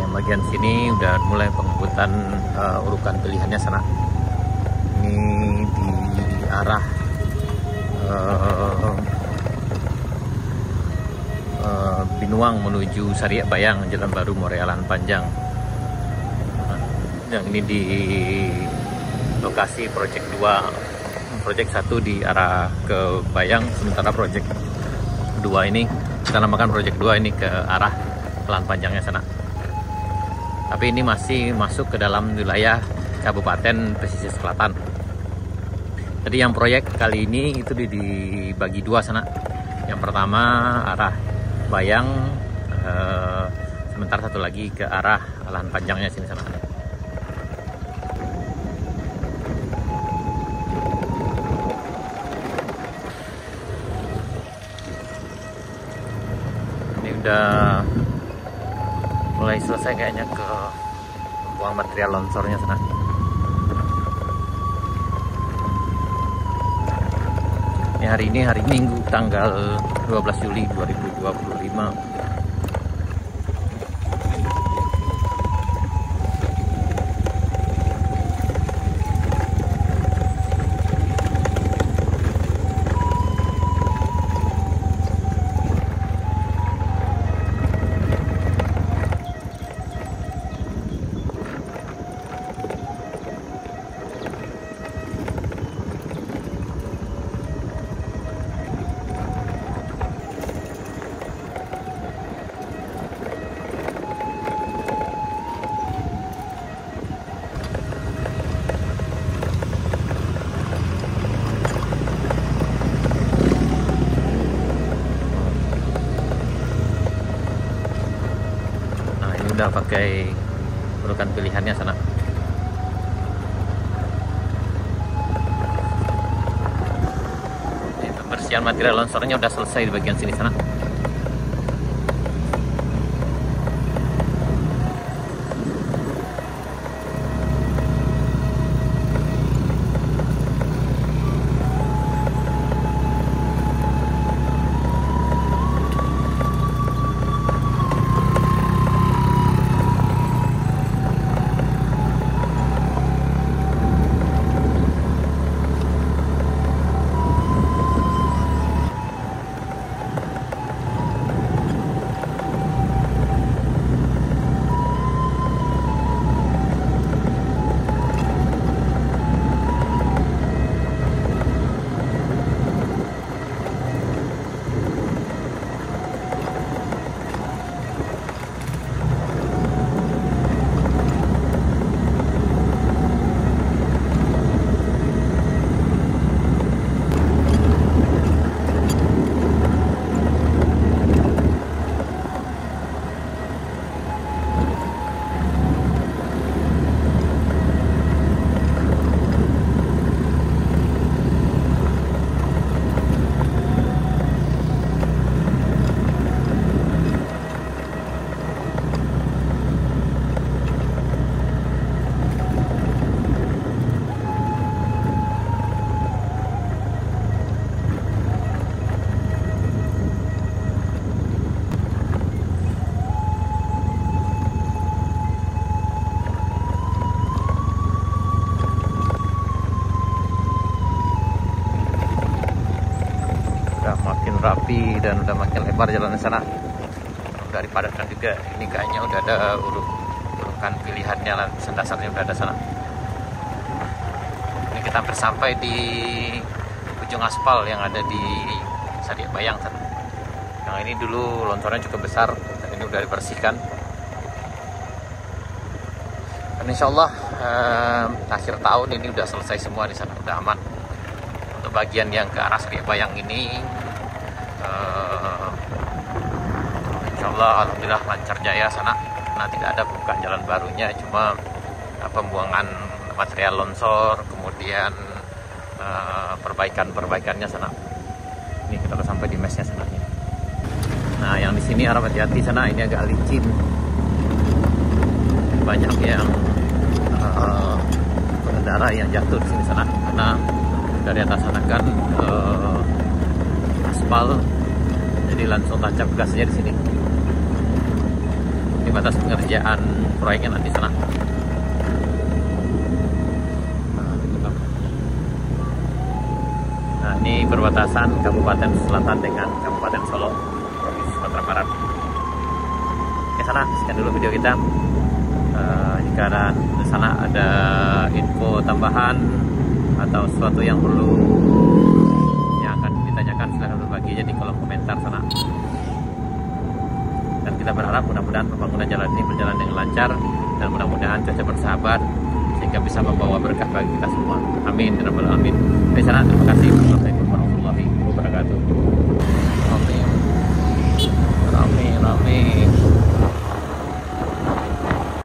Yang bagian sini udah mulai pengebutan urukan pilihannya sana. Ini di arah Binuang menuju Sariak Bayang, Jalan Baru Morealan Panjang. Yang ini di lokasi proyek 2, proyek 1 di arah ke Bayang, sementara proyek 2 ini kita namakan proyek 2 ini ke arah Jalan Panjangnya sana. Tapi ini masih masuk ke dalam wilayah Kabupaten Pesisir Selatan. Jadi yang proyek kali ini itu dibagi 2 sana. Yang pertama arah Bayang, sementara satu lagi ke arah Lahan Panjangnya sini sana. Ini udah mulai selesai kayaknya ke buang material longsornya sana. Hari ini hari Minggu tanggal 12 Juli 2025. Udah pakai urukan pilihannya sana. Ini pembersihan material longsornya udah selesai di bagian sini sana. Rapi dan udah makin lebar jalan di sana. Udah dipadatkan juga. Ini kayaknya udah ada urukan pilihannya, landasan dasarnya udah ada sana. Ini kita hampir sampai di ujung aspal yang ada di Sariak Bayang sana. Yang ini dulu longsornya cukup besar dan ini udah dibersihkan. Dan insya Allah akhir tahun ini udah selesai semua di sana, udah aman. Untuk bagian yang ke arah Sariak Bayang ini insya Allah alhamdulillah lancar jaya sana. Nah, tidak ada bukaan jalan barunya, cuma pembuangan material longsor, kemudian perbaikannya sana. Ini kita udah sampai di mesnya sana. Nah, yang di sini harap hati-hati sana, ini agak licin, banyak yang pengendara yang jatuh di sini sana karena dari atas sana kan aspal, jadi langsung tancap gasnya di sini. Ini batas pengerjaan proyeknya nanti sana. Nah, ini perbatasan Kabupaten Selatan dengan Kabupaten Solo, Provinsi Sumatera Barat. Oke, sana sekian dulu video kita. Jika ada di sana ada info tambahan atau sesuatu yang perlu yang akan ditanyakan, silahkan berbagi aja di kolom komentar sana. Dan kita berharap mudah-mudahan pembangunan jalan ini berjalan dengan lancar dan mudah-mudahan cuaca bersahabat sehingga bisa membawa berkah bagi kita semua. Amin ya rabbal alamin. Baik, sana terima kasih. Wassalamualaikum warahmatullahi wabarakatuh. Amin. Amin. Amin.